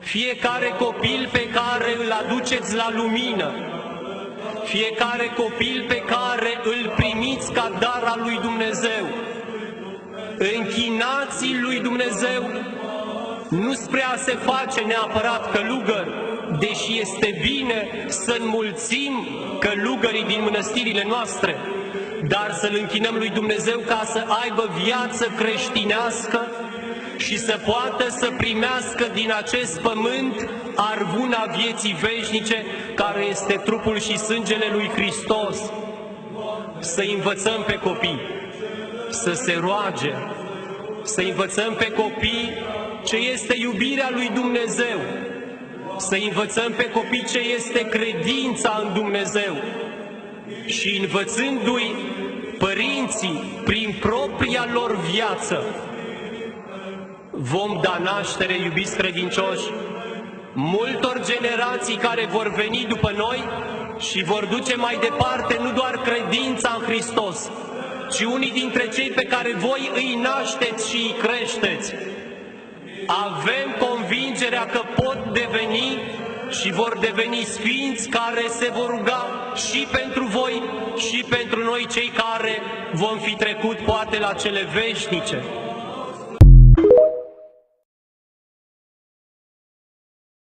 fiecare copil pe care îl aduceți la lumină, fiecare copil pe care îl primiți ca dar al lui Dumnezeu, închinați-l lui Dumnezeu, nu spre a se face neapărat călugăr, deși este bine să înmulțim călugării din mănăstirile noastre, dar să-L închinăm lui Dumnezeu ca să aibă viață creștinească și să poată să primească din acest pământ arvuna vieții veșnice, care este trupul și sângele lui Hristos. Să învățăm pe copii să se roage, să învățăm pe copii ce este iubirea lui Dumnezeu, să învățăm pe copii ce este credința în Dumnezeu și învățându-i părinții prin propria lor viață, vom da naștere, iubiți credincioși, multor generații care vor veni după noi și vor duce mai departe nu doar credința în Hristos, ci unii dintre cei pe care voi îi nașteți și îi creșteți. Avem convingerea că pot deveni și vor deveni sfinți care se vor ruga și pentru voi și pentru noi, cei care vom fi trecut poate la cele veșnice.